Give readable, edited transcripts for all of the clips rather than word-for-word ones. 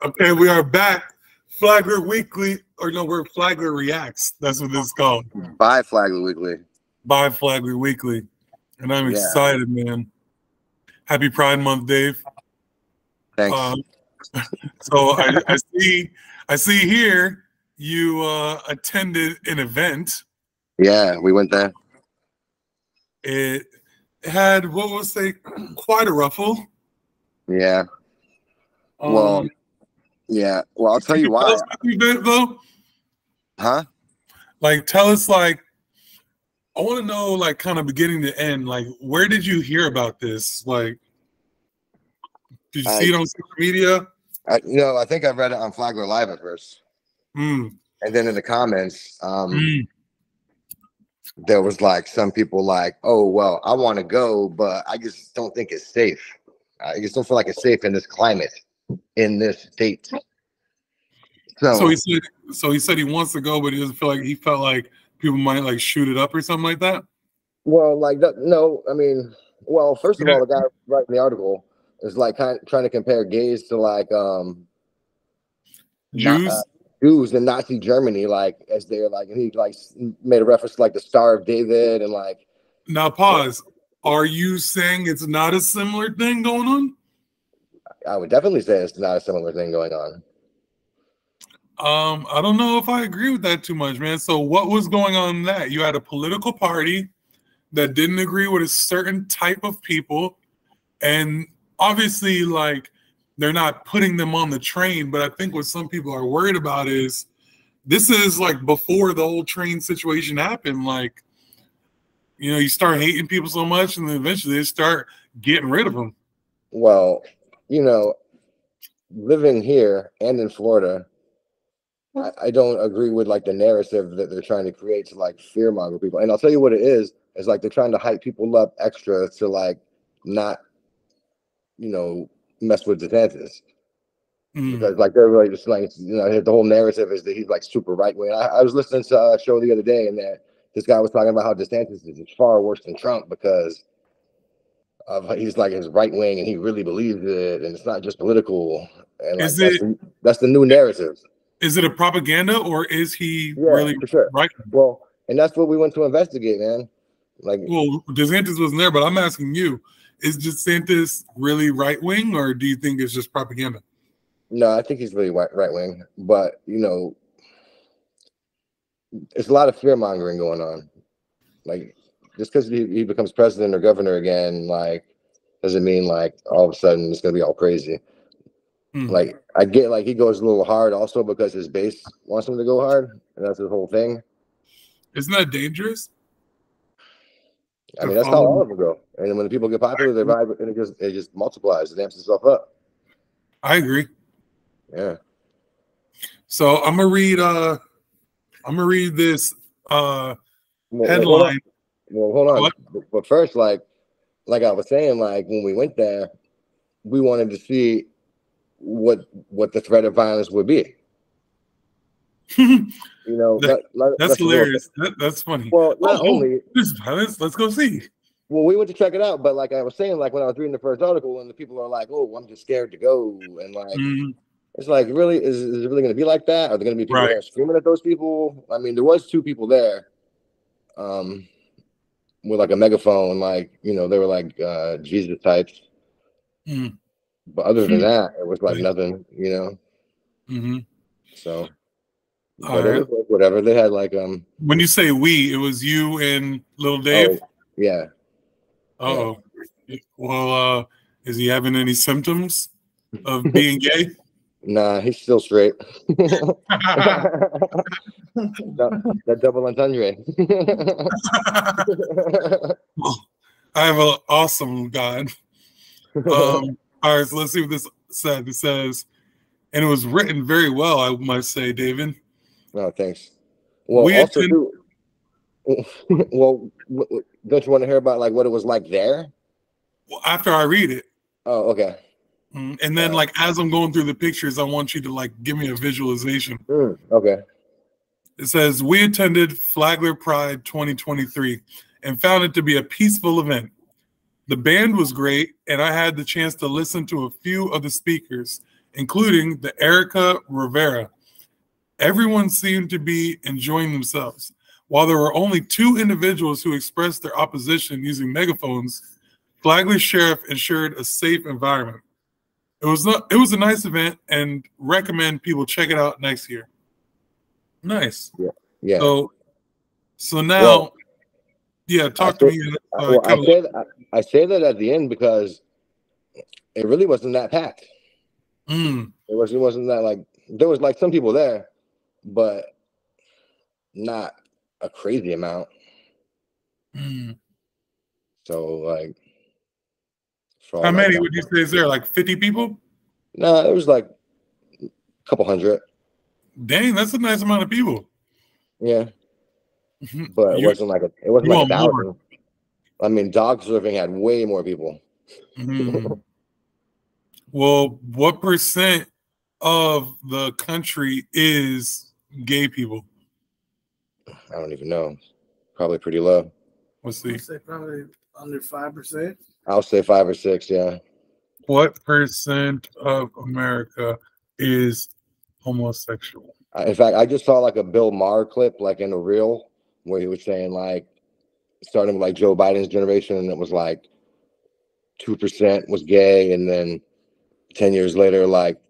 Okay, we are back. Flagler Weekly, or no, we're Flagler Reacts. That's what this is called. By Flagler Weekly. By Flagler Weekly. And I'm excited, man. Happy Pride Month, Dave. Thanks. So I see here you attended an event. Yeah, we went there. It had, what was quite a ruffle. Yeah. Well, yeah. Well, I'll tell you why. Tell us about the event, though. Huh? Like, tell us, like, I want to know, like, kind of beginning to end. Like, where did you hear about this? Like, did you see it on social media? I think I read it on Flagler Live at first. And then in the comments, there was like some people like, oh, well, I want to go, but I just don't think it's safe. I just don't feel like it's safe in this climate, in this state. So he said he wants to go, but he doesn't feel like, he felt like people might like shoot it up or something like that. Well, like no, I mean, well, first of all, the guy writing the article is like kind of trying to compare gays to like Jews in Nazi Germany, like as they're like, and he like made a reference to like the Star of David and like. Now pause. Are you saying it's not a similar thing going on? I would definitely say it's not a similar thing going on. I don't know if I agree with that too much, man. So what was going on in that? You had a political party that didn't agree with a certain type of people, and obviously, like, they're not putting them on the train, but I think what some people are worried about is this is like before the whole train situation happened. Like, you know, you start hating people so much and then eventually they start getting rid of them. Well, you know, living here and in Florida, I don't agree with like the narrative that they're trying to create to like fearmonger people. And I'll tell you what it is. It's like they're trying to hype people up extra to like not, you know, mess with DeSantis. Because like they're really just like, you know, the whole narrative is that he's like super right wing. I was listening to a show the other day and that this guy was talking about how DeSantis is far worse than Trump because of he's like his right wing and he really believes it and it's not just political. And like that's the new narrative. Is it a propaganda or is he really for sure? Right? Well, and that's what we went to investigate, man. Like, well, DeSantis wasn't there, but I'm asking you: is DeSantis really right wing, or do you think it's just propaganda? No, I think he's really right wing, but you know, it's a lot of fear mongering going on. Like, just because he becomes president or governor again, like, doesn't mean like all of a sudden it's gonna be all crazy. Like, I get like he goes a little hard also because his base wants him to go hard, and that's his whole thing. Isn't that dangerous? I mean, that's how all of them go. And when the people get popular, they vibe, and it just multiplies, it amps itself up. I agree. Yeah. So I'm gonna read this headline. Well, hold on. But first, like I was saying, like when we went there, we wanted to see what the threat of violence would be. You know, that's hilarious. That's funny. Well, not only there's violence, let's go see. Well, we went to check it out, but like I was saying, like when I was reading the first article, and the people are like, "Oh, I'm just scared to go," and like it's like, really, is it really going to be like that? Are there going to be people there screaming at those people? I mean, there was 2 people there, with like a megaphone, like, you know, they were like Jesus types. But other than that, it was like nothing, you know. So, but it was like whatever. They had like when you say we, it was you and Little Dave. Oh, yeah. Oh, yeah. Well, is he having any symptoms of being gay? Nah, he's still straight. that double entendre. I have an awesome God. All right, so let's see what this said. It says, and it was written very well, I must say, David. Oh, thanks. Well, well, don't you want to hear about like what it was like there? Well, after I read it. Oh, okay. And then, like, as I'm going through the pictures, I want you to like give me a visualization. Okay. It says, we attended Flagler Pride 2023 and found it to be a peaceful event. The band was great, and I had the chance to listen to a few of the speakers, including the Erica Rivera. Everyone seemed to be enjoying themselves. While there were only 2 individuals who expressed their opposition using megaphones, Flagler Sheriff ensured a safe environment. It was a nice event, and recommend people check it out next year. Nice. Yeah. Yeah. So now, well, yeah, talk to me. I say that at the end because it really wasn't that packed. It wasn't that, like, there was like some people there, but not a crazy amount. So, like, how many would you say is there? Like 50 people? No, it was like a couple hundred. Dang, that's a nice amount of people. Yeah, but it wasn't like 1,000. More. I mean, dog surfing had way more people. Well, what percent of the country is gay people? I don't even know. Probably pretty low. Let's see. I'd say probably under 5%. I'll say 5 or 6. Yeah. What percent of America is homosexual? In fact, I just saw like a Bill Maher clip, like in a reel, where he was saying, like, starting with like Joe Biden's generation, and it was like 2% was gay, and then 10 years later, like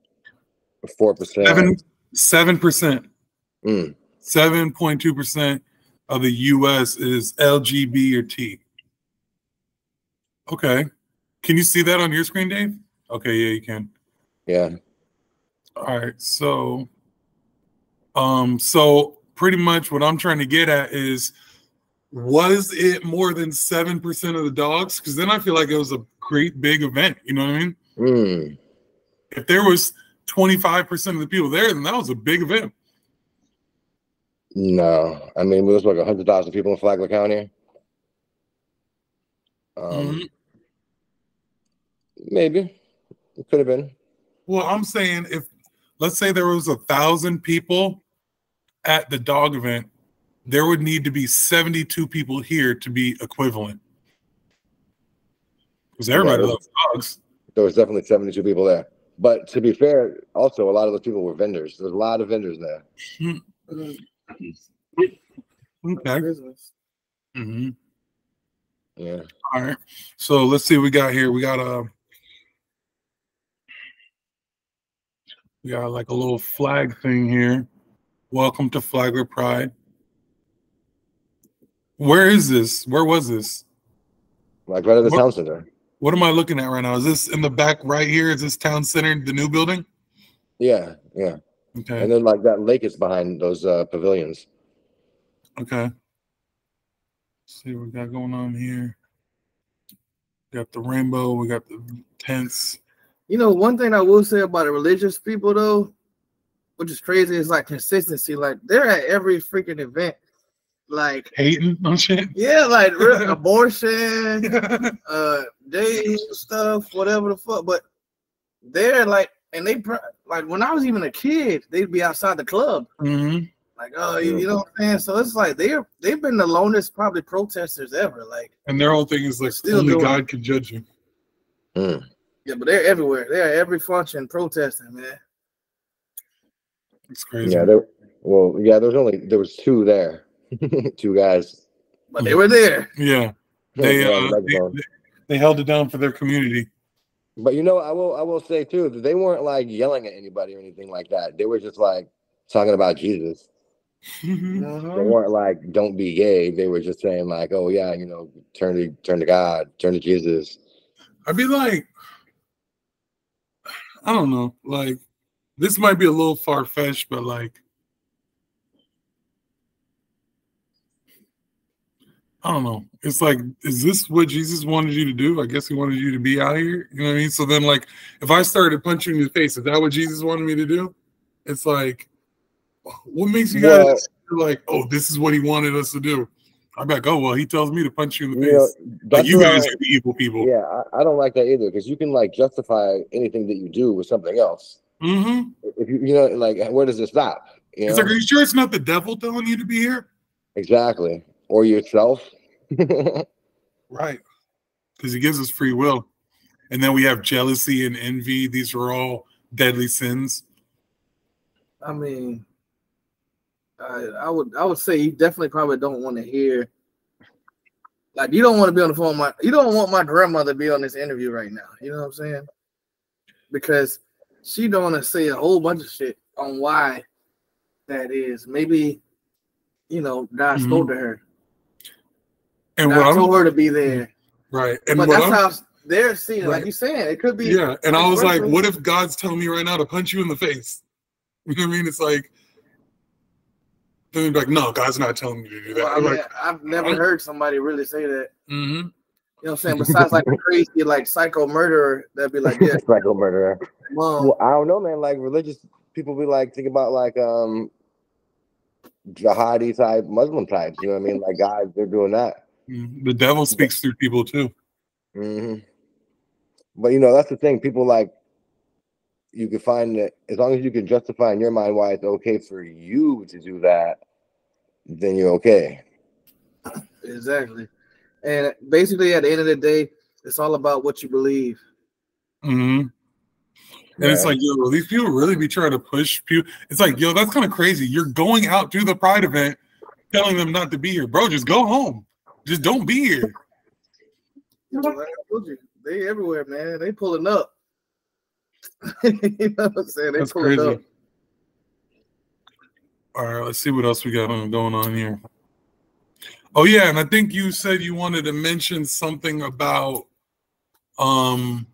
4%. 7%. 7.2% of the U.S. is LGBT or T. Okay. Can you see that on your screen, Dave? Okay, yeah, you can. Yeah. All right. So pretty much what I'm trying to get at is, was it more than 7% of the dogs? Because then I feel like it was a great big event. You know what I mean? If there was 25% of the people there, then that was a big event. No, I mean, it was like 100,000 people in Flagler County. Maybe it could have been. Well, I'm saying, if let's say there was 1,000 people at the dog event, there would need to be 72 people here to be equivalent. Because everybody loves dogs. There was definitely 72 people there. But to be fair, also a lot of those people were vendors. There's a lot of vendors there. Okay. Yeah. All right. So let's see what we got here. We got like a little flag thing here. Welcome to Flagler Pride. Where is this? Where was this? Like right at the town center. What am I looking at right now? Is this in the back right here? Is this town center, the new building? Yeah, yeah. Okay. And then like that lake is behind those pavilions. Okay. Let's see what we got going on here. We got the rainbow. We got the tents. You know, one thing I will say about the religious people, though, which is crazy, is like consistency. Like, they're at every freaking event. Like, hating on shit. Yeah, like abortion, dating stuff, whatever the fuck. But they're like, and they like, when I was even a kid, they'd be outside the club. Like, oh, you know what I'm saying? So it's like they've been the longest probably protesters ever. Like, and their whole thing is like, only God can judge you. Yeah, but they're everywhere. They're at every function protesting, man. It's crazy. Yeah, there was 2 there. 2 guys. But they were there. Yeah. They held it down for their community. But you know, I will say too that they weren't like yelling at anybody or anything like that. They were just like talking about Jesus. They weren't like, don't be gay. They were just saying like, oh yeah, you know, turn to God, turn to Jesus. I'd be like, I don't know, like, this might be a little far-fetched, but like, I don't know. It's like, is this what Jesus wanted you to do? I guess he wanted you to be out here. You know what I mean? So then, like, if I started punching you in the face, is that what Jesus wanted me to do? It's like, what makes you guys like, oh, this is what he wanted us to do? I'm like, oh, well, he tells me to punch you in the face. Like, you guys are the evil people. Yeah, I don't like that either, because you can like justify anything that you do with something else. If you know, like, where does it stop? You know? It's like, are you sure it's not the devil telling you to be here? Exactly. Or yourself. Right. because he gives us free will. And then we have jealousy and envy. These are all deadly sins. I mean, I would say you definitely probably don't want to hear. Like, you don't want to be on the phone. You don't want my grandmother to be on this interview right now. You know what I'm saying? Because she don't want to say a whole bunch of shit on why that is. Maybe, God spoke to her. And God told her to be there. Right. And but that's how they're seeing it. Like you're saying, it could be. Yeah. And I was like, what if God's telling me right now to punch you in the face? You know what I mean? It's like, then they'd be like, no, God's not telling me to do that. Well, I mean, I've never heard somebody really say that. Mm-hmm. You know what I'm saying? Besides like a crazy, like psycho murderer, that'd be like, yeah. Psycho murderer. Well, I don't know, man. Like religious people be like, think about like jihadi type Muslim types. You know what I mean? Like guys, they're doing that. The devil speaks through people too. Mm-hmm. But that's the thing. People like, you can find that as long as you can justify in your mind why it's okay for you to do that, then you're okay. Exactly. And basically, at the end of the day, it's all about what you believe. Mm-hmm. And it's like, yo, these people really be trying to push people. It's like, yo, that's kind of crazy. You're going out to the Pride event, telling them not to be here, bro. Just go home. Just don't be here. They everywhere, man. They pulling up. You know what I'm saying? They pulling crazy. Up. All right, let's see what else we got going on here. Oh yeah, and I think you said you wanted to mention something about not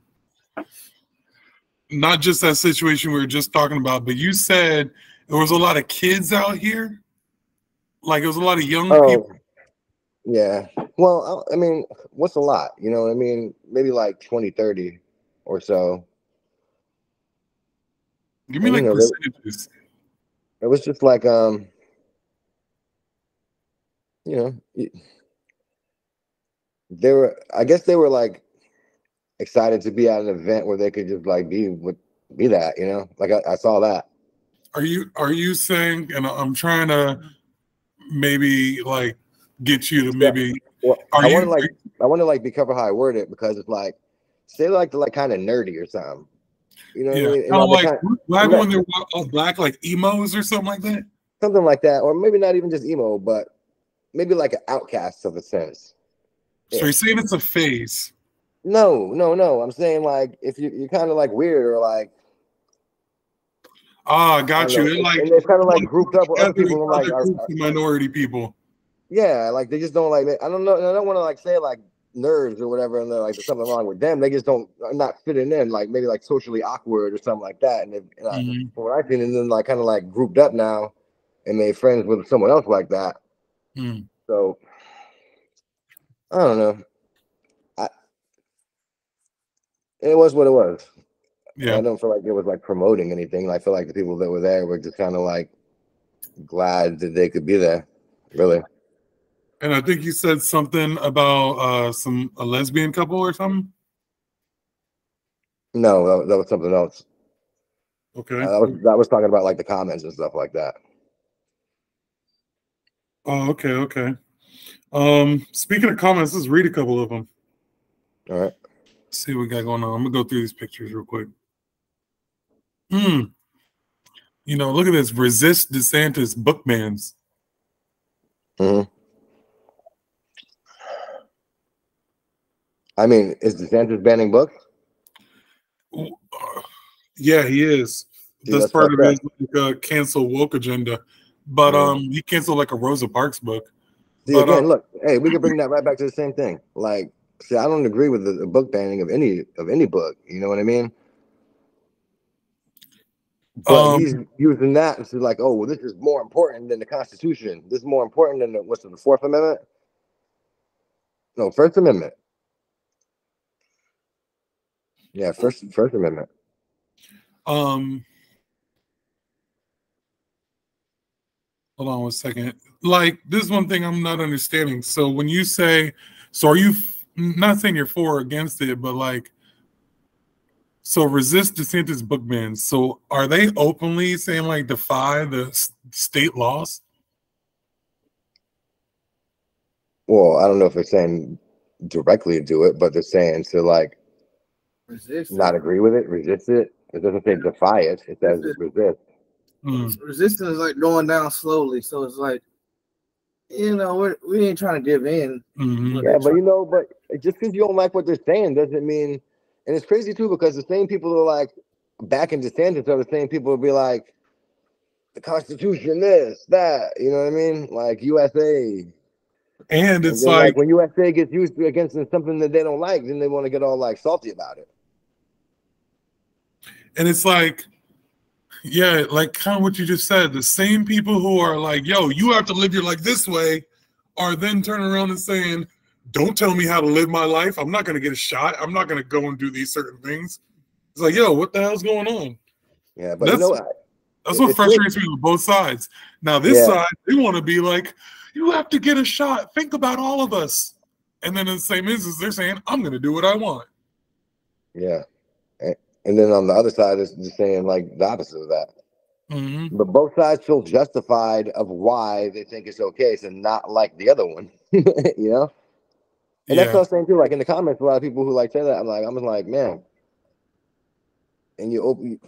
just that situation we were just talking about, but you said there was a lot of kids out here. Like there was a lot of young people. Yeah. Well, I mean, what's a lot? You know what I mean? Maybe like 20, 30 or so. Give me like percentages. It was just like they were, I guess they were like excited to be at an event where they could just like be that, like I saw that. Are you saying, and I'm trying to maybe like get you to maybe I want to be careful how I word it, because it's like, say like the like kind of nerdy or something. You know what I mean? Kind of like black when they're all black, like emos or something like that. Something like that, or maybe not even just emo, but maybe like an outcast of a sense. So you're saying it's a phase? No. I'm saying like if you're kind of like weird or like. Got you. They're kind of like grouped up with other people, like minority people. Yeah, like they just don't like. I don't know. I don't want to like say like nerds or whatever, and they're like there's something wrong with them. They just are not fitting in, like maybe like socially awkward or something like that. And from what I've seen, and then like kind of like grouped up now and made friends with someone else like that. So I don't know. It was what it was. Yeah, I don't feel like it was like promoting anything. I feel like the people that were there were just kind of like glad that they could be there, really. And I think you said something about a lesbian couple or something. No, that was something else. Okay. That was talking about like the comments and stuff like that. Oh, okay. Speaking of comments, let's read a couple of them. All right. Let's see what we got going on. I'm gonna go through these pictures real quick. Look at this. Resist DeSantis book bans. I mean, is DeSantis banning books? Yeah, he is. That's part of his cancel woke agenda. But he canceled like a Rosa Parks book. See, again, look, hey, we can bring that right back to the same thing. Like, see, I don't agree with the book banning of any book. You know what I mean? But he's using that to like, oh, well, this is more important than the Constitution. This is more important than the Fourth Amendment? No, First Amendment. Yeah, First Amendment. Hold on one second. Like, this is one thing I'm not understanding. So when you say, so are you not saying you're for or against it, but like, so resist DeSantis book bans. So are they openly saying like defy the state laws? Well, I don't know if they're saying directly do it, but they're saying to like not agree with it, resist it. It doesn't say defy it. It says resist. Resistance is like going down slowly. So it's like, you know, we ain't trying to give in. Yeah, but you know, but just because you don't like what they're saying doesn't mean. And it's crazy too, because the same people who are like backing DeSantis are the same people who be like, the Constitution, this, that. You know what I mean? Like USA. And it's then, like when USA gets used against something that they don't like, then they want to get all like salty about it. And it's like, yeah, like kind of what you just said. The same people who are like, yo, you have to live your life this way, are then turning around and saying, don't tell me how to live my life. I'm not going to get a shot. I'm not going to go and do these certain things. It's like, yo, what the hell's going on? Yeah, but that's what frustrates me with both sides. Now, this side, they want to be like, you have to get a shot. Think about all of us. And then the same is they're saying, I'm going to do what I want. Yeah. And then on the other side, it's just saying like the opposite of that. But both sides feel justified of why they think it's okay to not like the other one. You know? And that's what I'm saying too. Like in the comments, a lot of people who like say that, I'm like, man. And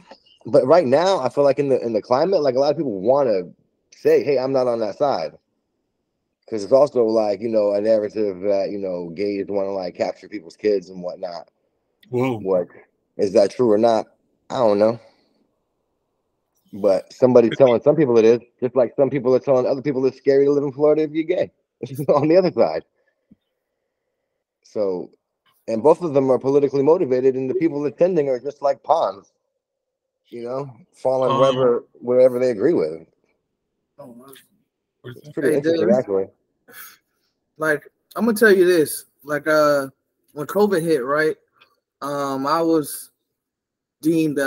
but right now, I feel like in the climate, like a lot of people want to say, hey, I'm not on that side. Because it's also like, you know, a narrative that, you know, gays want to like capture people's kids and whatnot. Whoa. What is that true or not? I don't know. But somebody's telling some people it is, just like some people are telling other people it's scary to live in Florida if you're gay. On the other side. So, and both of them are politically motivated, and the people attending are just like pawns, you know, falling wherever they agree with. It's pretty interesting, actually. Like, I'm gonna tell you this. Like, when COVID hit, right? I was deemed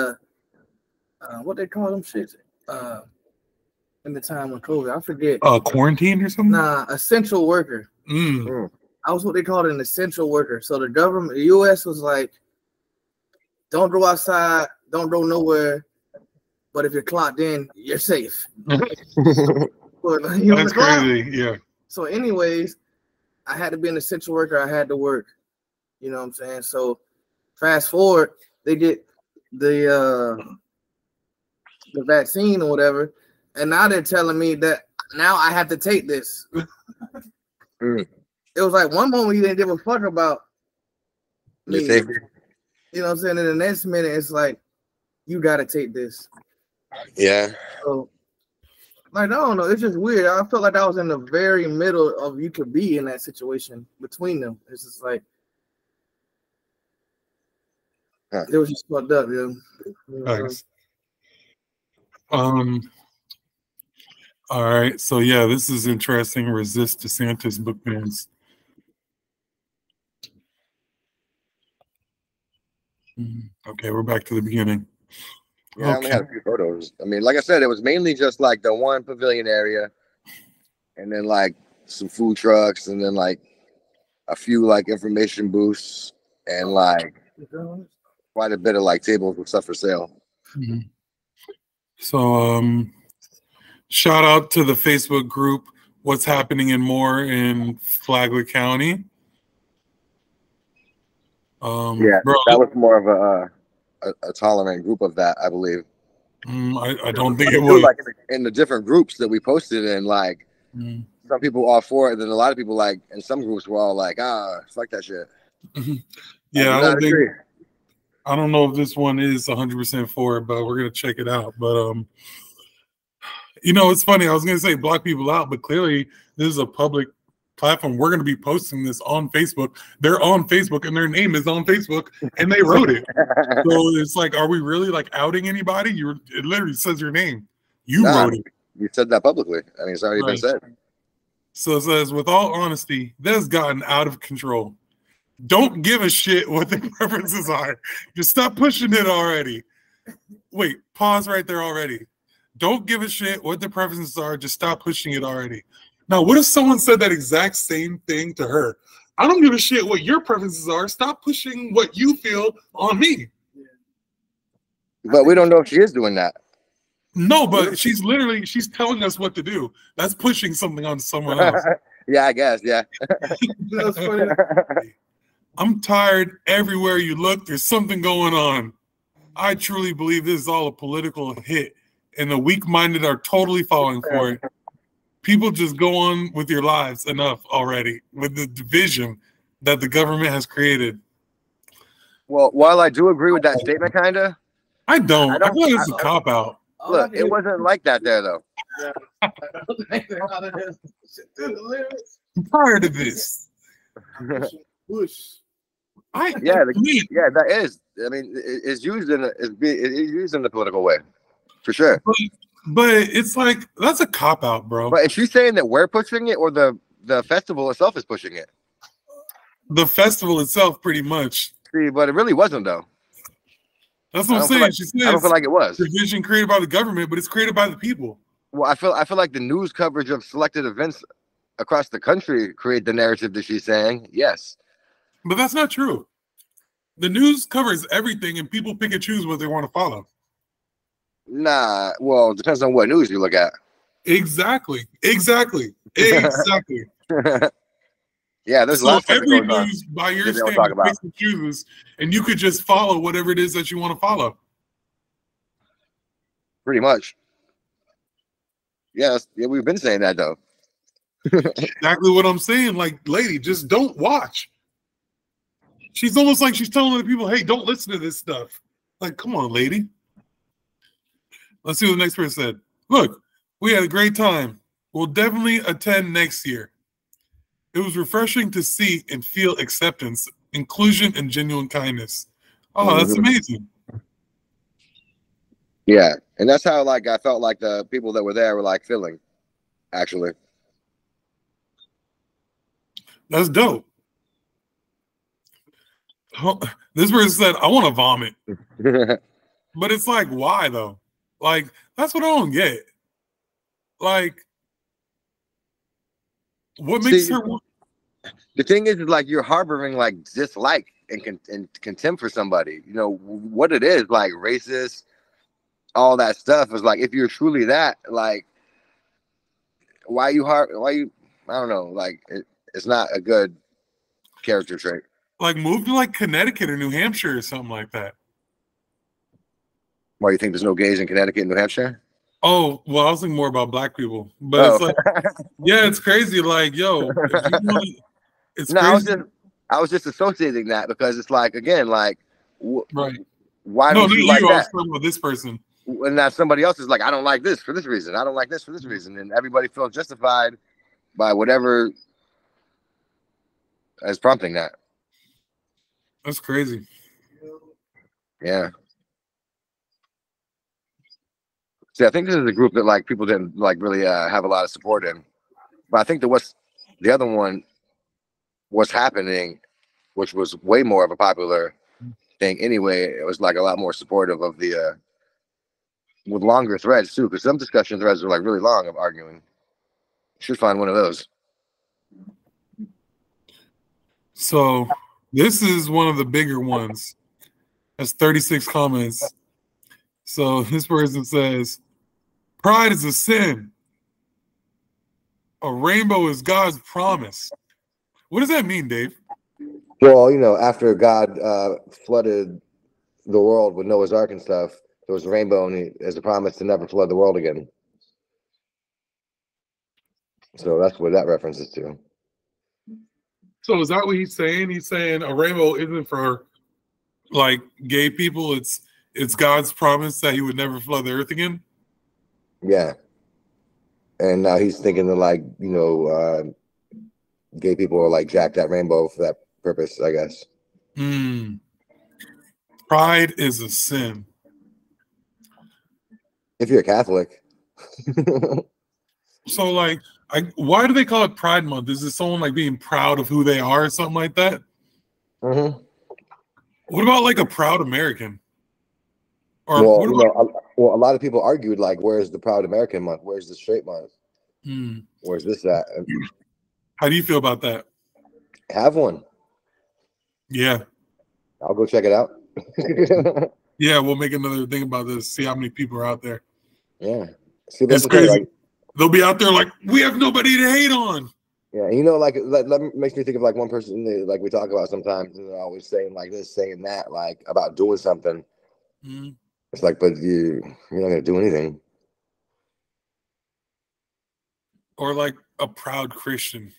what they call them shits in the time when COVID. I forget. Quarantine or something? Nah, essential worker. I was what they called an essential worker. So the government, the U.S. was like, don't go outside, don't go nowhere, but if you're clocked in, you're safe. That's crazy, yeah. So anyways, I had to be an essential worker. I had to work. You know what I'm saying? So fast forward, they get the vaccine or whatever, and now they're telling me that now I have to take this. It was like one moment he didn't give a fuck about me. You know what I'm saying? And the next minute it's like, you gotta take this. Yeah. So, like, I don't know. It's just weird. I felt like I was in the very middle of you could be in that situation between them. It's just like it was just fucked up, yo. Thanks. All right. So yeah, this is interesting. Resist DeSantis book bans. Okay, we're back to the beginning. Yeah, I only had a few photos. I mean, like I said, it was mainly just like the one pavilion area, and then like some food trucks, and then like a few like information booths, and like quite a bit of like tables with stuff for sale. So shout out to the Facebook group, What's Happening and More in Flagler County. Yeah, bro, that was more of a tolerant group of that, I believe. I don't think it was. Like in the different groups that we posted in, like some people are for it, and then a lot of people like in some groups were all like, fuck that shit. Yeah, I don't know if this one is 100% for it, but we're gonna check it out. But you know, it's funny. I was gonna say block people out, but clearly this is a public platform. We're going to be posting this on Facebook. They're on Facebook and their name is on Facebook and they wrote it. So it's like, are we really like outing anybody? It literally says your name. You wrote it. You said that publicly. I mean, it's already been said. So it says, with all honesty, this has gotten out of control. Don't give a shit what their preferences are. Just stop pushing it already. Wait, pause right there already. Don't give a shit what their preferences are. Just stop pushing it already. Now, what if someone said that exact same thing to her? I don't give a shit what your preferences are. Stop pushing what you feel on me. But we don't know if she is doing that. No, but she's telling us what to do. That's pushing something on someone else. Yeah, I guess. Yeah. That's funny. I'm tired. Everywhere you look, there's something going on. I truly believe this is all a political hit, and the weak-minded are totally falling for it. People just go on with your lives enough already with the division that the government has created. Well, while I do agree with that statement, kind of, I don't. I feel like it's a cop-out. look, it wasn't like that there, though. I'm tired of this. Yeah, that is. I mean, it's used in it's used in the political way, for sure. But it's like that's a cop out, bro. But is she saying that we're pushing it, or the festival itself is pushing it? The festival itself, pretty much. See, but it really wasn't, though. That's what I'm saying. Like, she says I don't feel like it was division created by the government, but it's created by the people. Well, I feel like the news coverage of selected events across the country create the narrative that she's saying. Yes. But that's not true. The news covers everything, and people pick and choose what they want to follow. Nah, well, it depends on what news you look at. Exactly. Yeah, there's lots of every news by your standard picks and chooses, and you could just follow whatever it is that you want to follow. Pretty much. Yes, yeah, we've been saying that though. Exactly what I'm saying. Like, lady, just don't watch. She's almost like she's telling the people, hey, don't listen to this stuff. Like, come on, lady. Let's see what the next person said. Look, we had a great time. We'll definitely attend next year. It was refreshing to see and feel acceptance, inclusion, and genuine kindness. Oh, that's amazing. Yeah, and that's how like I felt like the people that were there were like feeling, actually. That's dope. This person said, I want to vomit. But it's like, why though? Like, that's what I don't get. Like, what makes her want? The thing is like you're harboring like dislike and contempt for somebody. You know what it is, like racist, all that stuff is like if you're truly that, like why you I don't know, like it's not a good character trait. Like move to like Connecticut or New Hampshire or something like that. Why you think there's no gays in Connecticut and New Hampshire? Oh, well, I was thinking more about black people, but it's like, yeah, it's crazy. Like, yo, it's no, crazy. I was just associating that because it's like again, like, right? Why don't you like that? I was talking about this person, and now somebody else is like, I don't like this for this reason. I don't like this for this reason, and everybody feels justified by whatever is prompting that. That's crazy. Yeah. See, I think this is a group that like people didn't like really have a lot of support in, but I think that what's the other one was happening, which was way more of a popular thing anyway. It was like a lot more supportive of the with longer threads too, because some discussion threads are like really long of arguing. Should find one of those. So this is one of the bigger ones. That's 36 comments. So this person says, pride is a sin. A rainbow is God's promise. What does that mean, Dave? Well, you know, after God flooded the world with Noah's Ark and stuff, there was a rainbow, and as a promise to never flood the world again. So that's what that references to. So is that what he's saying? He's saying a rainbow isn't for like gay people. It's God's promise that he would never flood the earth again. Yeah. And now he's thinking that like, you know, gay people are like jack that rainbow for that purpose, I guess. Pride is a sin. If you're a Catholic. So like, why do they call it Pride Month? Is it someone like being proud of who they are or something like that? Mm-hmm. What about like a proud American? Or well, you know, a lot of people argued like, where's the Proud American month? Where's the straight month? Where's this at? How do you feel about that? Have one. Yeah. I'll go check it out. Yeah, we'll make another thing about this. See how many people are out there. Yeah. See, it's crazy. Like, they'll be out there like, we have nobody to hate on. Yeah, you know, like that makes me think of like one person that, like we talk about sometimes, and they're always saying like this, saying that, like about doing something. Mm. It's like, but you're not gonna do anything. Or like a proud Christian.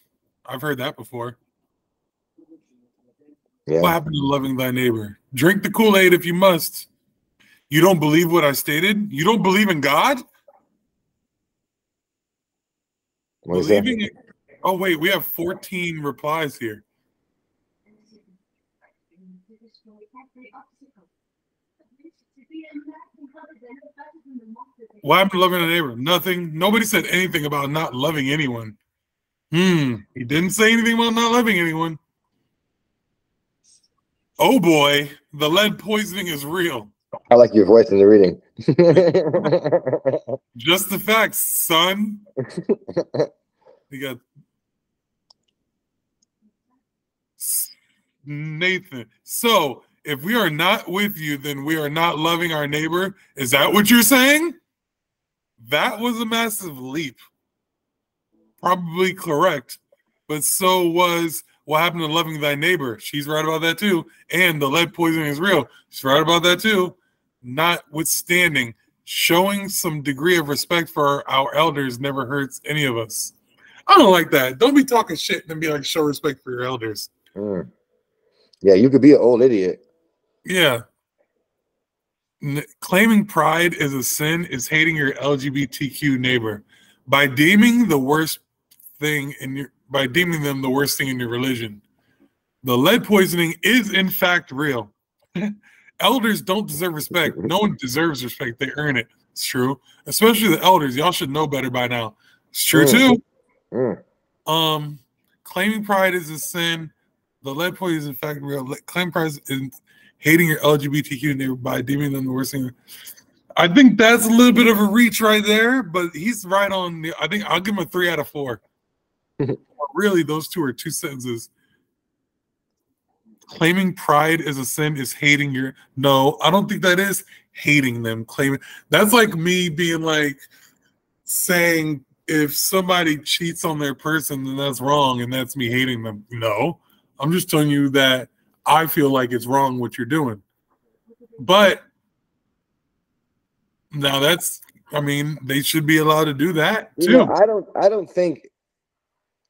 I've heard that before. Yeah. What happened to loving thy neighbor? Drink the Kool-Aid if you must. You don't believe what I stated? You don't believe in God? Believing it. Oh, wait, we have 14 replies here. What happened to loving a neighbor? Nothing. Nobody said anything about not loving anyone. He didn't say anything about not loving anyone. Oh boy, the lead poisoning is real. I like your voice in the reading. Just the facts, son. We got Nathan. So, if we are not with you, then we are not loving our neighbor. Is that what you're saying? That was a massive leap. Probably correct. But so was what happened to loving thy neighbor. She's right about that too. And the lead poisoning is real. She's right about that too. Notwithstanding, showing some degree of respect for our elders never hurts any of us. I don't like that. Don't be talking shit and then be like, show respect for your elders. Yeah, you could be an old idiot. Yeah. Claiming pride is a sin is hating your LGBTQ neighbor by deeming them the worst thing in your religion. The lead poisoning is in fact real. Elders don't deserve respect. No one deserves respect. They earn it. It's true. Especially the elders. Y'all should know better by now. It's true too. Claiming pride is a sin. The lead poisoning is in fact real. Claiming pride is hating your LGBTQ neighbor by deeming them the worst thing. I think that's a little bit of a reach right there, but he's right on. I think I'll give him a 3 out of 4. Really, those two are two sentences. Claiming pride is a sin is hating your. No, I don't think that is hating them. Claiming that's like me being like saying if somebody cheats on their person, then that's wrong, and that's me hating them. No, I'm just telling you that I feel like it's wrong what you're doing. But now that's, I mean, they should be allowed to do that too. You know, I don't think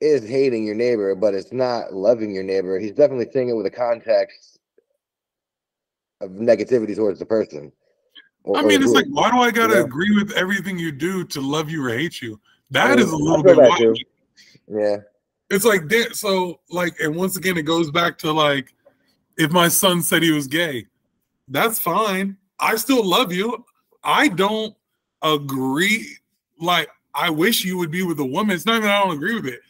is hating your neighbor, but it's not loving your neighbor. He's definitely saying it with a context of negativity towards the person. I mean, it's like, why do I gotta agree with everything you do to love you or hate you? That is a little bit wild. Yeah. It's like that. So, like, and once again, it goes back to like, if my son said he was gay, that's fine. I still love you. I don't agree. Like, I wish you would be with a woman. It's not even I don't agree with it.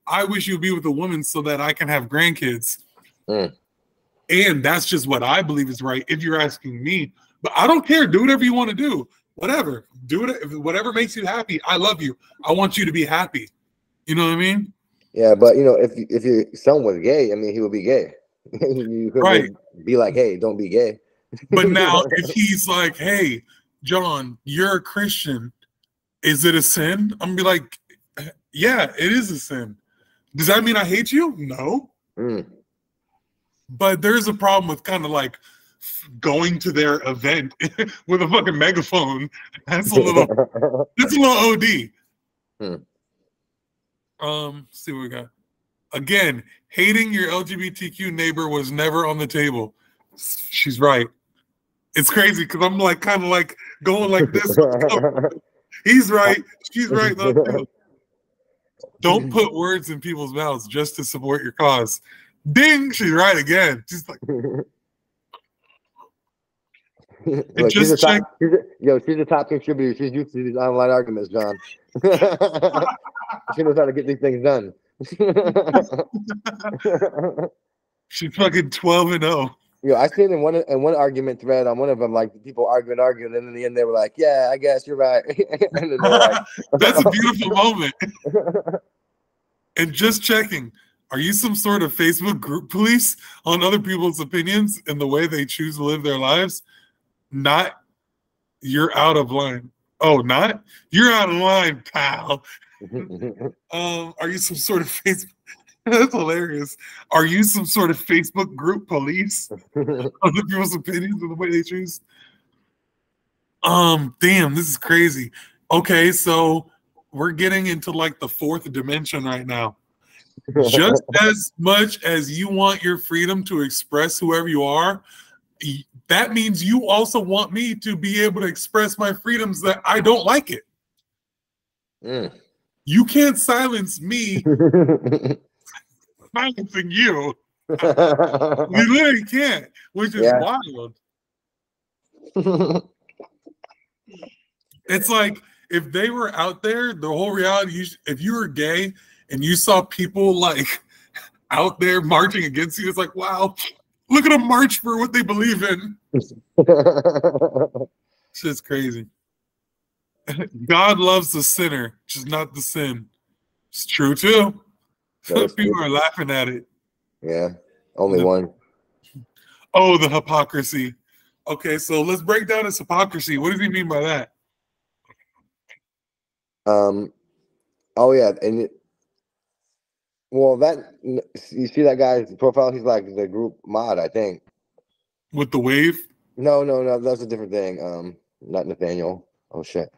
I wish you'd be with a woman so that I can have grandkids. And that's just what I believe is right, if you're asking me. But I don't care. Do whatever you want to do. Whatever. Do it. Whatever makes you happy. I love you. I want you to be happy. You know what I mean? Yeah, but you know, if your son was gay, I mean, he would be gay. You couldn't be like, hey, don't be gay. But now, if he's like, hey, John, you're a Christian, is it a sin? I'm gonna be like, yeah, it is a sin. Does that mean I hate you? No. But there's a problem with kind of like going to their event with a fucking megaphone. That's a little OD. See what we got. Again, hating your LGBTQ neighbor was never on the table. She's right. It's crazy because I'm like kind of like going like this. He's right. She's right though too. Don't put words in people's mouths just to support your cause. Ding! She's right again. She's like, look, she's the top contributor. She's used to these online arguments, John. She knows how to get these things done. She's fucking 12-0. Yo, I seen in one argument thread on one of them, like people arguing, and then in the end they were like, "Yeah, I guess you're right." And then like, that's a beautiful moment. And just checking, are you some sort of Facebook group police on other people's opinions and the way they choose to live their lives? Not, you're out of line. Oh, not? You're out of line, pal. Are you some sort of Facebook? That's hilarious. Are you some sort of Facebook group police of the people's opinions of the way they choose? Damn, this is crazy. Okay, so we're getting into like the fourth dimension right now. Just as much as you want your freedom to express whoever you are, that means you also want me to be able to express my freedoms that I don't like it. You can't silence me silencing you. You literally can't, which is wild. It's like if they were out there, the whole reality, if you were gay and you saw people like out there marching against you, it's like, wow, look at them march for what they believe in. Shit's crazy. God loves the sinner, just not the sin. It's true too. People are laughing at it. Yeah, only one. Oh, the hypocrisy. Okay, so let's break down this hypocrisy. What does he mean by that? Oh yeah, and well, that you see that guy's profile. He's like the group mod, I think. With the wave? No, that's a different thing. Not Nathaniel. Oh shit.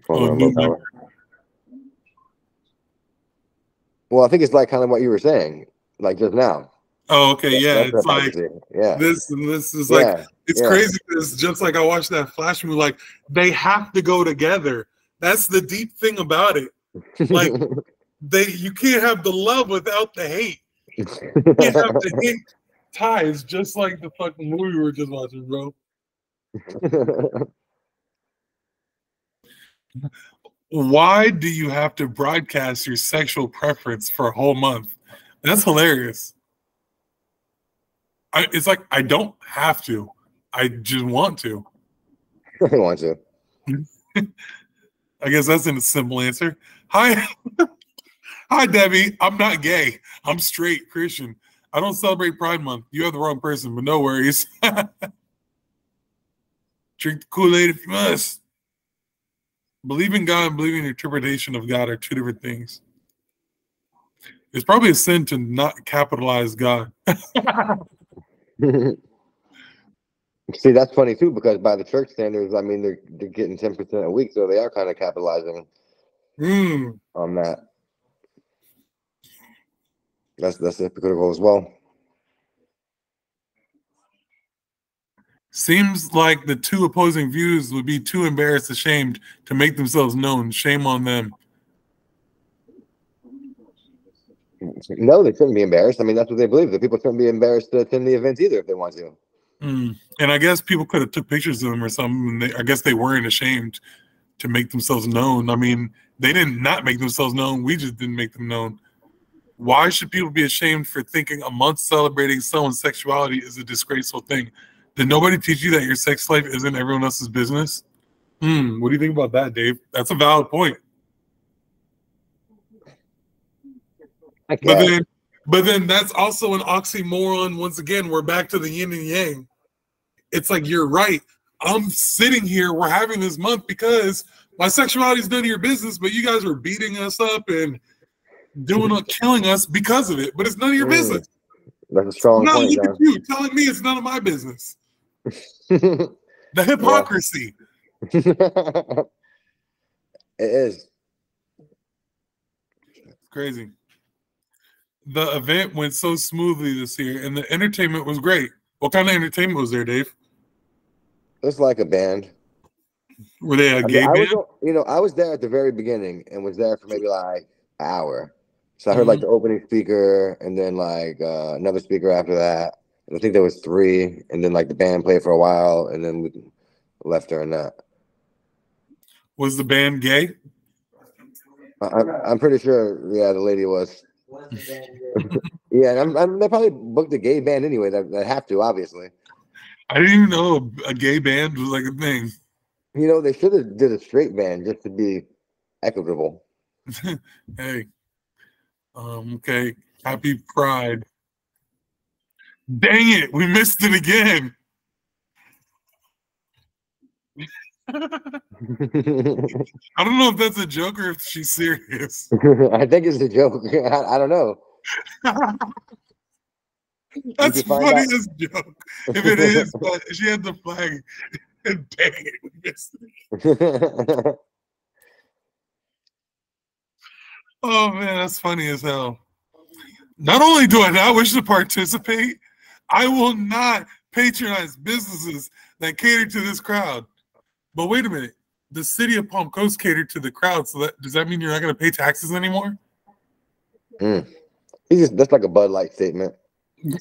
Well, I think it's like kind of what you were saying, like just now. Oh, okay, yeah. It's like this is like it's crazy because just like I watched that Flash movie, like they have to go together. That's the deep thing about it. Like you can't have the love without the hate. You can't have the hate ties, just like the fucking movie we were just watching, bro. Why do you have to broadcast your sexual preference for a whole month? That's hilarious. It's like I don't have to. I just want to. I want to. I guess that's a simple answer. Hi. Hi, Debbie. I'm not gay. I'm straight Christian. I don't celebrate Pride Month. You have the wrong person, but no worries. Drink the Kool-Aid if you must. Believe in God and believing in the interpretation of God are two different things. It's probably a sin to not capitalize God. See, that's funny too, because by the church standards, I mean they're getting 10% a week, so they are kind of capitalizing on that. That's hypocritical as well. Seems like the two opposing views would be too embarrassed, ashamed to make themselves known. Shame on them. No, they shouldn't be embarrassed. I mean, that's what they believe. The people shouldn't be embarrassed to attend the events either if they want to. And I guess people could have took pictures of them or something. And I guess they weren't ashamed to make themselves known. I mean, they didn't not make themselves known. We just didn't make them known. Why should people be ashamed for thinking a month celebrating someone's sexuality is a disgraceful thing? Did nobody teach you that your sex life isn't everyone else's business? What do you think about that, Dave? That's a valid point. But then that's also an oxymoron. Once again, we're back to the yin and yang. It's like, you're right. I'm sitting here. We're having this month because my sexuality is none of your business, but you guys are beating us up and killing us because of it. But it's none of your business. That's a strong point, look at you telling me it's none of my business. The hypocrisy. It is. It's crazy. The event went so smoothly this year, and the entertainment was great. What kind of entertainment was there, Dave? It's like a band. Were they a gay band? I was there at the very beginning and was there for maybe like an hour. So I heard like the opening speaker and then like another speaker after that. I think there was 3, and then like the band played for a while, and then we left during that. Was the band gay? I'm pretty sure. Yeah, the lady was. Yeah, and they probably booked a gay band anyway. That have to, obviously. I didn't even know a gay band was like a thing. You know, they should have did a straight band just to be equitable. Hey, okay. Happy Pride. Dang it, we missed it again. I don't know if that's a joke or if she's serious. I think it's a joke. I don't know. That's funny as joke. If it is, but she had the flag. Dang it, we missed it. Oh man, that's funny as hell. Not only do I not wish to participate, I will not patronize businesses that cater to this crowd. But wait a minute, the city of Palm Coast catered to the crowd, so does that mean you're not going to pay taxes anymore? That's like a Bud Light statement. You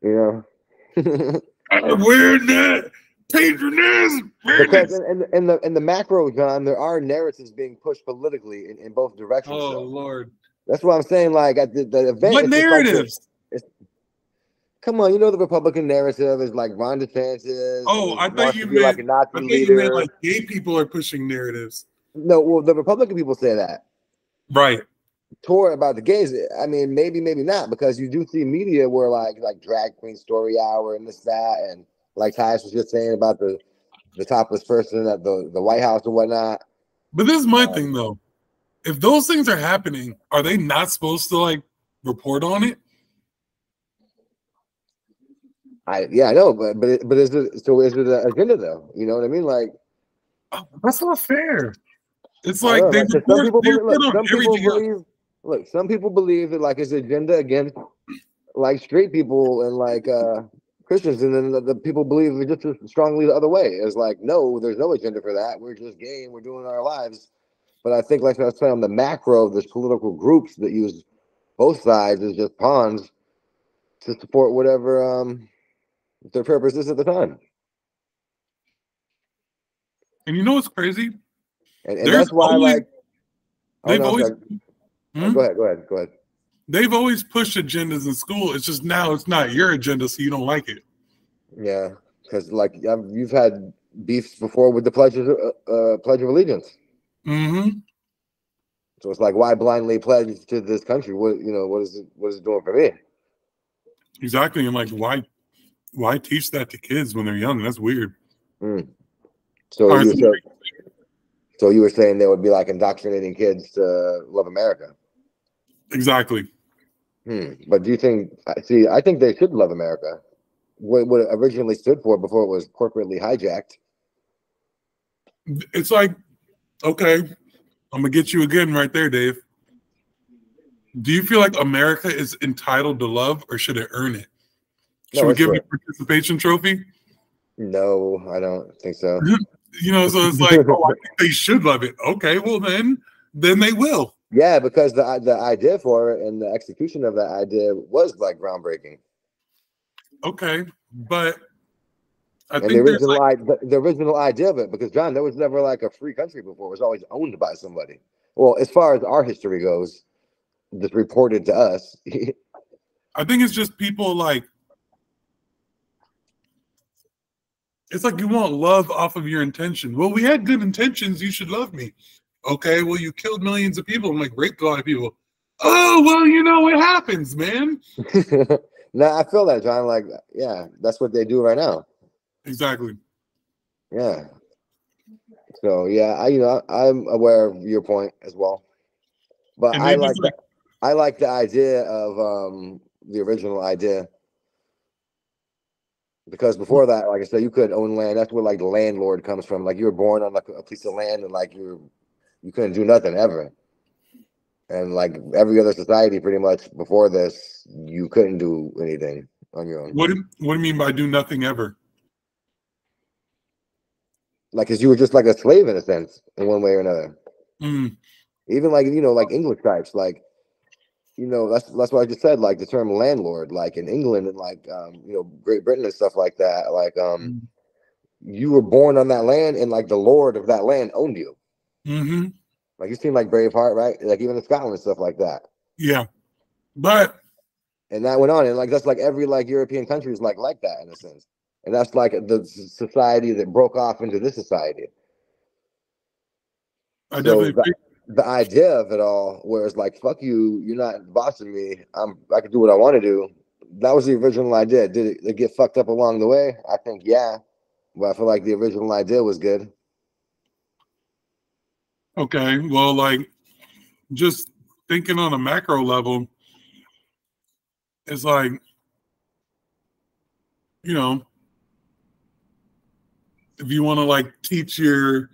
know, we're not patronizing. Because in the macro, John, there are narratives being pushed politically in both directions. Oh Lord, that's what I'm saying. Like at the event, what narratives? Come on, you know the Republican narrative is like Ron DeSantis. Oh, I thought you meant like a Nazi leader. You meant like gay people are pushing narratives. No, well, the Republican people say that. Right. Tour about the gays. I mean, maybe not, because you do see media where like drag queen story hour and this, that, and like Tyus was just saying about the topless person at the White House and whatnot. But this is my thing though. If those things are happening, are they not supposed to like report on it? I know, but is it an agenda though? You know what I mean? Like, that's not fair. It's like they report on everything else. Look, some people believe that like it's an agenda against like straight people and like Christians, and then the people believe it just as strongly the other way. It's like, no, there's no agenda for that. We're just gay and we're doing our lives. But I think, like I was saying, on the macro, there's political groups that use both sides as just pawns to support whatever their purpose is at the time. And you know what's crazy? And that's why, like, they've always. Go ahead. They've always pushed agendas in school. It's just now it's not your agenda, so you don't like it. Yeah, because like you've had beefs before with the Pledge of Allegiance. Mm-hmm. So it's like, why blindly pledge to this country? What is it doing for me? Exactly, and like why teach that to kids when they're young? That's weird. So you were saying they would be like indoctrinating kids to love America. Exactly. But do you think? See, I think they should love America. What it originally stood for before it was corporately hijacked. It's like, okay, I'm gonna get you again right there, Dave. Do you feel like America is entitled to love, or should it earn it? Should we give it a participation trophy? No, I don't think so. You know, so it's like, oh, I think they should love it. Okay, well then they will. Yeah, because the idea for it and the execution of that idea was like groundbreaking. Okay, but I think the original idea of it, because John, there was never like a free country before. It was always owned by somebody. Well, as far as our history goes, just reported to us. I think it's just people like, it's like you want love off of your intention. Well, we had good intentions. You should love me. Okay, well, you killed millions of people and like raped a lot of people. Oh, well, you know, it happens, man. No, I feel that, John. Like, yeah, that's what they do right now. Exactly. Yeah. So yeah, I'm aware of your point as well. But I like the idea of the original idea. Because before that, like I said, you couldn't own land. That's where like the landlord comes from. Like you were born on like a piece of land and like you couldn't do nothing ever. And like every other society pretty much before this, you couldn't do anything on your own. What do you mean by do nothing ever? Like, cause you were just like a slave in a sense, in one way or another. Even like, like English types, like, that's what I just said, like the term landlord, like in England and like, Great Britain and stuff like that. Like, you were born on that land and like the lord of that land owned you. Mm-hmm. Like you've seen like Braveheart, right? Like even in Scotland and stuff like that. Yeah. And that went on. And like, that's like every like European country is like that in a sense. And that's like the society that broke off into this society. I definitely agree. The idea of it all, where it's like, fuck you, you're not bossing me. I can do what I want to do. That was the original idea. Did it get fucked up along the way? I think, yeah. But I feel like the original idea was good. Okay, well, like, just thinking on a macro level, it's like, you know, if you want to like teach your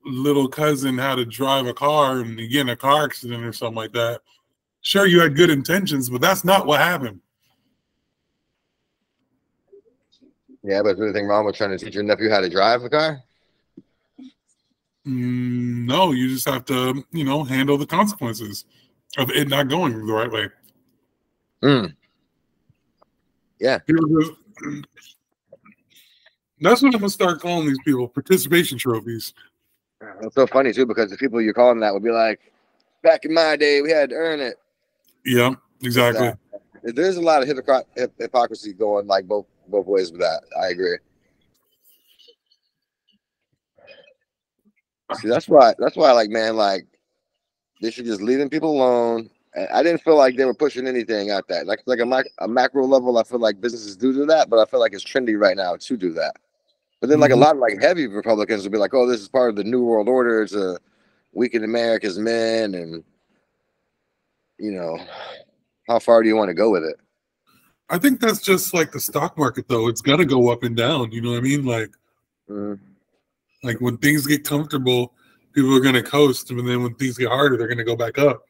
little cousin how to drive a car and you get in a car accident or something like that, sure, you had good intentions, but that's not what happened. Yeah, but is there anything wrong with trying to teach your nephew how to drive a car? No, you just have to, you know, handle the consequences of it not going the right way. Yeah. That's what I'm gonna start calling these people, participation trophies. It's so funny too, because the people you're calling that would be like, back in my day, we had to earn it. Yeah, exactly. There's a lot of hypocrisy going like both ways with that. I agree. See, that's why like, man, like, they should just leaving people alone. And I didn't feel like they were pushing anything at that. Like a macro level, I feel like businesses do that, but I feel like it's trendy right now to do that. But then like a lot of like heavy Republicans will be like, oh, this is part of the New World Order to weaken America's men, and you know, how far do you want to go with it? I think that's just like the stock market, though. It's gonna go up and down. You know what I mean? Like, like when things get comfortable, people are gonna coast, and then when things get harder, they're gonna go back up.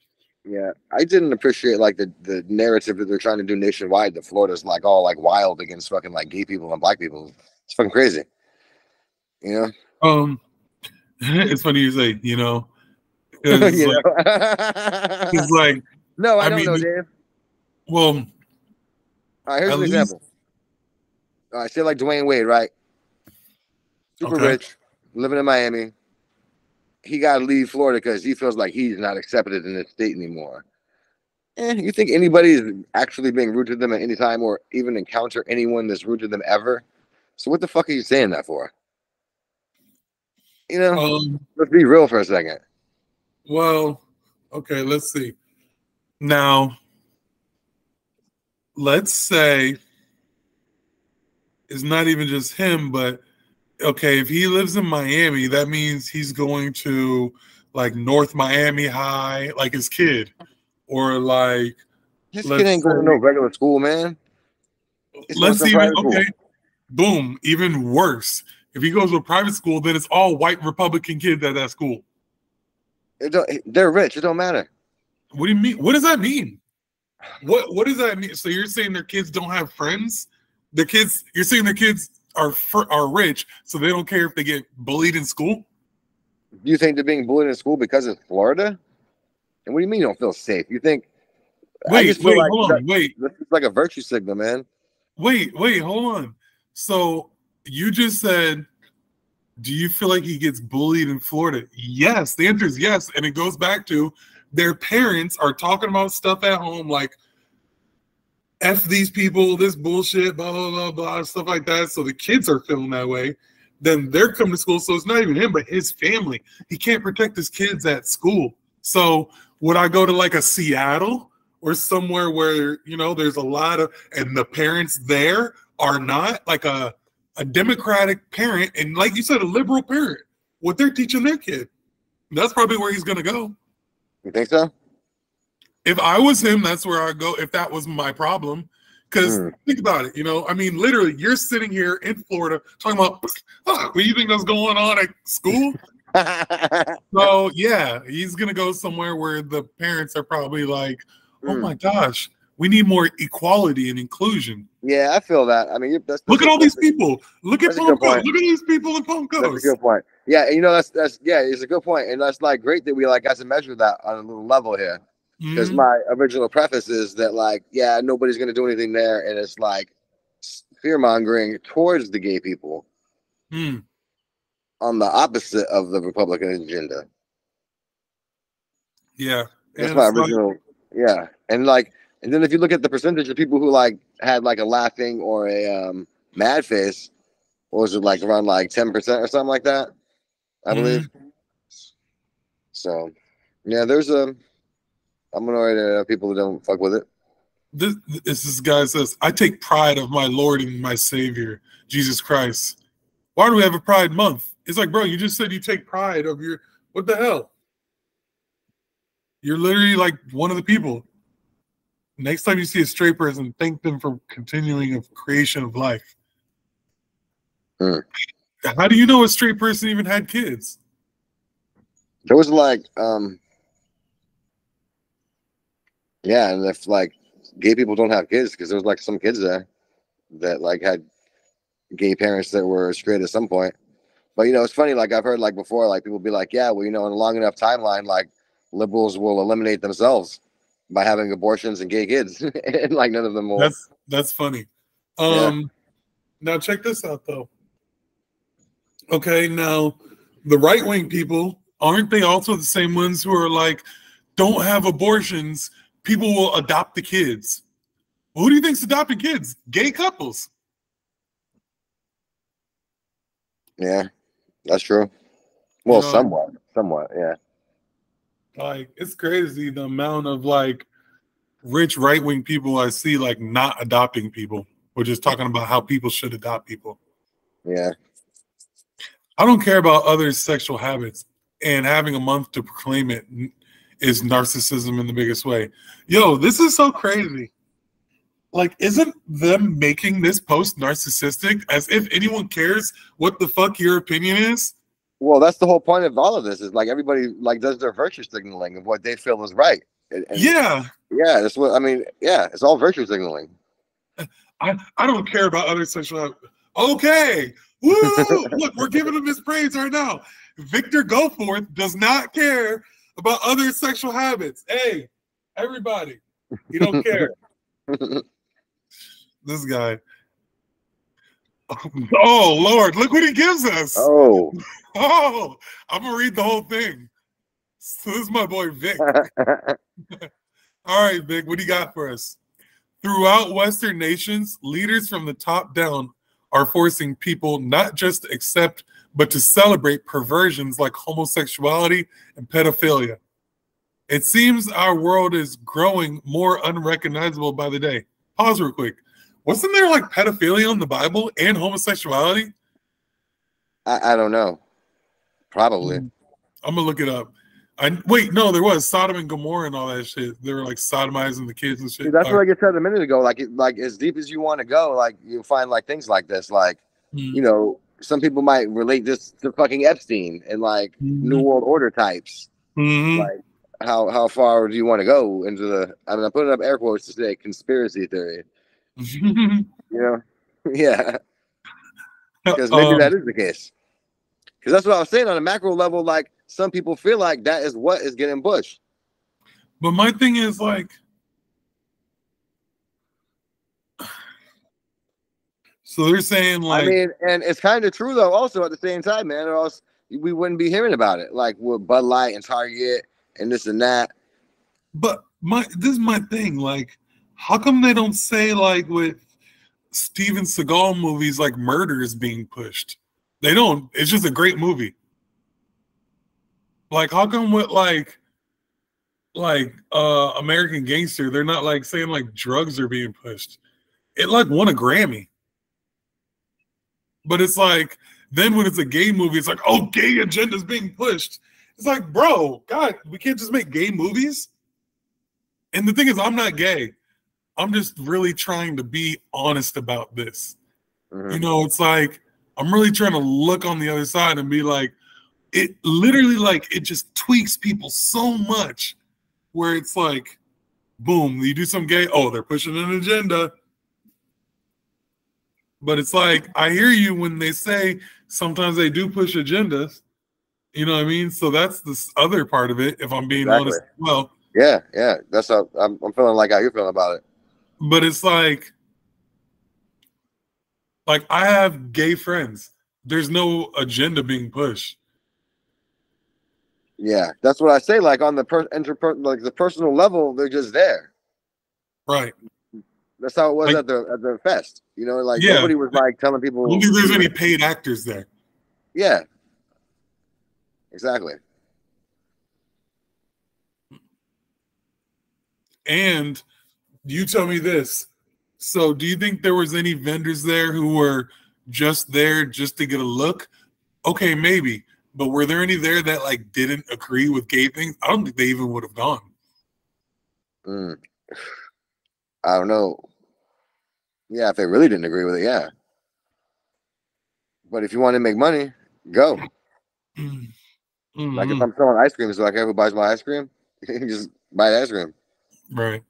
Yeah, I didn't appreciate like the narrative that they're trying to do nationwide. That Florida's like all like wild against fucking like gay people and black people. It's fucking crazy. You know. It's funny you say, you know, because like, no, I don't know, Dave. Well, all right, here's an example. All right, say like Dwayne Wade, right? Super rich, living in Miami. He got to leave Florida because he feels like he's not accepted in the state anymore. You think anybody is actually being rude to them at any time, or even encounter anyone that's rude to them ever? So what the fuck are you saying that for? You know, let's be real for a second. Well, okay, let's see. Now, let's say it's not even just him, but okay, if he lives in Miami, that means he's going to like North Miami High, like his kid, or like his kid ain't going to no regular school, man. Let's even boom, even worse. If he goes to a private school, then it's all white Republican kids at that school. They're rich. It don't matter. What do you mean? What does that mean? What does that mean? So you're saying their kids don't have friends? The kids, you're saying their kids are rich, so they don't care if they get bullied in school? Do you think they're being bullied in school because it's Florida? And what do you mean you don't feel safe? You think? Wait, hold on. Wait, this is like a virtue signal, man. Wait, hold on. So you just said, do you feel like he gets bullied in Florida? Yes, the answer is yes, and it goes back to their parents are talking about stuff at home like F these people, this bullshit, blah, blah, blah, blah, stuff like that. So the kids are feeling that way. Then they're coming to school. So it's not even him, but his family. He can't protect his kids at school. So would I go to like a Seattle or somewhere where, you know, there's a lot of, and the parents there are not like a Democratic parent, and like you said, a liberal parent, what they're teaching their kid. That's probably where he's going to go. You think so? If I was him, that's where I'd go if that was my problem. Because think about it, you know, I mean, literally, you're sitting here in Florida talking about, what do you think that's going on at school? So, yeah, he's going to go somewhere where the parents are probably like, oh my gosh, we need more equality and inclusion. Yeah, I feel that. I mean, look at all these people. Look at Palm Coast. Look at these people in Palm Coast. That's a good point. Yeah, you know, that's it's a good point, and that's like great that we like got to measure that on a little level here. Because my original preface is that like, yeah, nobody's gonna do anything there, and it's like fear mongering towards the gay people on the opposite of the Republican agenda. Yeah, that's my original. Yeah, and like. And then if you look at the percentage of people who like had like a laughing or a mad face, what was it, like around like 10% or something like that, I believe. So yeah, there's a minority of people that don't fuck with it. This guy says, I take pride of my Lord and my Savior, Jesus Christ. Why do we have a Pride Month? It's like, bro, you just said you take pride of your, what the hell? You're literally like one of the people. Next time you see a straight person, thank them for continuing a creation of life. How do you know a straight person even had kids? There was like, yeah, and if like gay people don't have kids, because there was like some kids there that like had gay parents that were straight at some point. But you know, it's funny. Like I've heard like before, like people be like, yeah, well, you know, in a long enough timeline, like liberals will eliminate themselves by having abortions and gay kids, and like none of them will. That's funny. Yeah. Now check this out though. Okay, now the right-wing people, aren't they also the same ones who are like, don't have abortions, people will adopt the kids? Well, who do you think's adopting kids? Gay couples. Yeah, that's true. Well, you know, somewhat, yeah. Like, it's crazy the amount of like rich right-wing people I see like not adopting people. We're just talking about how people should adopt people. Yeah. I don't care about others' sexual habits, and having a month to proclaim it is narcissism in the biggest way. Yo, this is so crazy. Like, isn't them making this post narcissistic? As if anyone cares what the fuck your opinion is? Well, that's the whole point of all of this, is like everybody like does their virtue signaling of what they feel is right. And yeah. Yeah, that's what I mean. Yeah, it's all virtue signaling. I don't care about other sexual habits. Okay. Woo! Look, we're giving him his praise right now. Victor Goforth does not care about other sexual habits. Hey, everybody, he don't care. This guy. Oh Lord, look what he gives us. Oh, I'm gonna read the whole thing. So this is my boy Vic. All right, Vic, what do you got for us? Throughout Western nations, leaders from the top down are forcing people not just to accept, but to celebrate perversions like homosexuality and pedophilia. It seems our world is growing more unrecognizable by the day. Pause real quick. Wasn't there like pedophilia in the Bible and homosexuality? I don't know. Probably. I'm gonna look it up. Wait, no, there was Sodom and Gomorrah and all that shit. They were like sodomizing the kids and shit. Dude, that's what I said a minute ago. Like as deep as you want to go, like you'll find like things like this. Like, you know, some people might relate this to fucking Epstein and like New World Order types. Like how far do you want to go into the? I mean, I'm putting up air quotes to say conspiracy theory. You know, yeah, because maybe that is the case. Because that's what I was saying on a macro level. Like some people feel like that is what is getting pushed. But my thing is like, so they're saying like, I mean, and it's kind of true though. Also at the same time, man, or else we wouldn't be hearing about it. Like with Bud Light and Target and this and that. But this is my thing. Like, how come they don't say like with Steven Seagal movies like murder is being pushed? They don't. It's just a great movie. Like, how come with like American Gangster, they're not like saying like drugs are being pushed? It like won a Grammy. But it's like, then when it's a gay movie, it's like, oh, gay agenda is being pushed. It's like, bro, God, we can't just make gay movies. And the thing is, I'm not gay. I'm just really trying to be honest about this. You know, it's like, I'm really trying to look on the other side and be like, it literally like, it just tweaks people so much where it's like, boom, you do some gay, oh, they're pushing an agenda. But it's like, I hear you when they say sometimes they do push agendas. You know what I mean? So that's this other part of it, if I'm being honest as well. Yeah, yeah. That's how I'm feeling like how you're feeling about it. But it's like I have gay friends. There's no agenda being pushed. Yeah, that's what I say. Like on the the personal level, they're just there. Right. That's how it was like, at the fest. You know, like nobody was like telling people. I don't think there's any paid actors there. Yeah. Exactly. And you tell me this. So do you think there was any vendors there who were just there just to get a look? Okay, maybe. But were there any there that like didn't agree with gay things? I don't think they even would have gone. I don't know. Yeah, if they really didn't agree with it, yeah. But if you want to make money, go. Like if I'm selling ice cream, so like everyone buys my ice cream, you can just buy the ice cream. Right.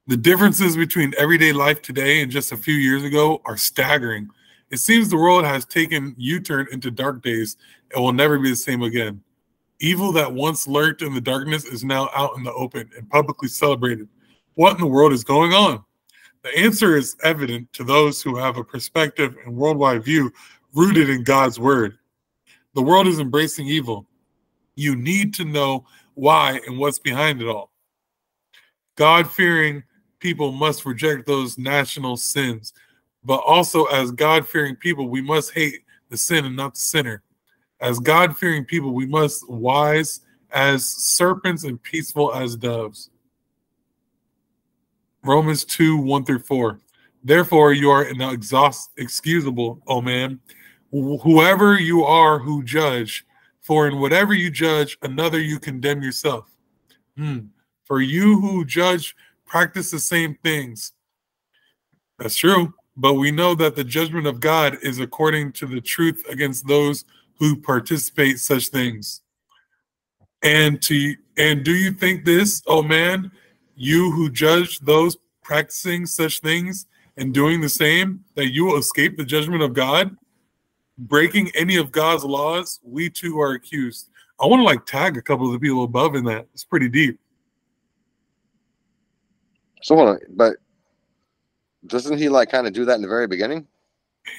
The differences between everyday life today and just a few years ago are staggering. It seems the world has taken U-turn into dark days and will never be the same again. Evil that once lurked in the darkness is now out in the open and publicly celebrated. What in the world is going on? The answer is evident to those who have a perspective and worldwide view rooted in God's word. The world is embracing evil. You need to know why and what's behind it all. God-fearing people must reject those national sins, but also as God-fearing people, we must hate the sin and not the sinner. As God-fearing people, we must wise as serpents and peaceful as doves. Romans 2:1-4. Therefore, you are inexcusable, O man, whoever you are who judge, for in whatever you judge, another you condemn yourself. For you who judge practice the same things. That's true. But we know that the judgment of God is according to the truth against those who participate such things. And do you think this, oh man, you who judge those practicing such things and doing the same, that you will escape the judgment of God? Breaking any of God's laws, we too are accused. I want to like tag a couple of the people above in that. It's pretty deep. So hold on, but doesn't he like kind of do that in the very beginning?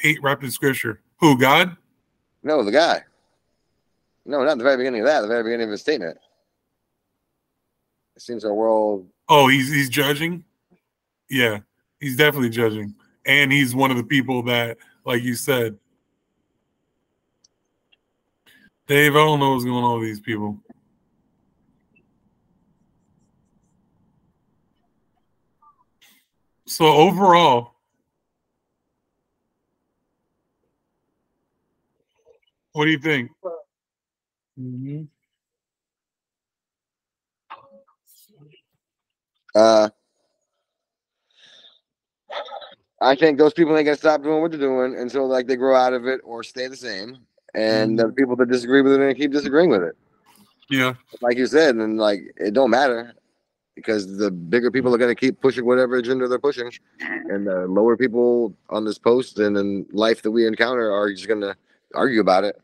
Hate wrapped in scripture. Who, God? No, the guy. No, not the very beginning of that. The very beginning of his statement. It seems our world. Oh, he's judging. Yeah, he's definitely judging, and he's one of the people that, like you said, Dave. I don't know what's going on with these people. So overall, what do you think? I think those people ain't gonna stop doing what they're doing until like they grow out of it or stay the same. And the people that disagree with it are gonna keep disagreeing with it. Yeah, like you said, and like it don't matter because the bigger people are gonna keep pushing whatever agenda they're pushing, and the lower people on this post and in life that we encounter are just gonna argue about it.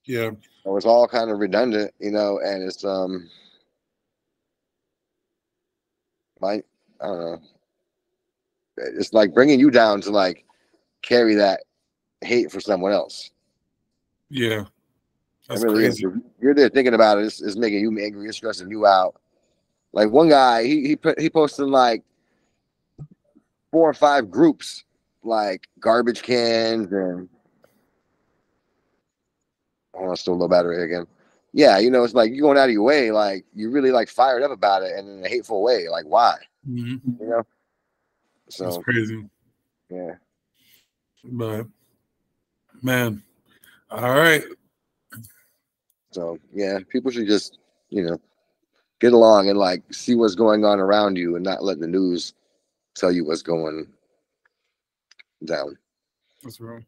Yeah. So it's all kind of redundant, you know, and it's like I don't know. It's like bringing you down to like carry that hate for someone else. Yeah, that's it really crazy. is. You're there thinking about it. It's making you angry. It's stressing you out. Like one guy, he posted like 4 or 5 groups, like garbage cans and oh, still low battery again. Yeah, you know, it's like you're going out of your way, like you really like fired up about it, and in a hateful way. Like why? You know. So that's crazy. Yeah. But man, all right. So yeah, people should just, you know, get along and like see what's going on around you and not let the news tell you what's going down. That's right.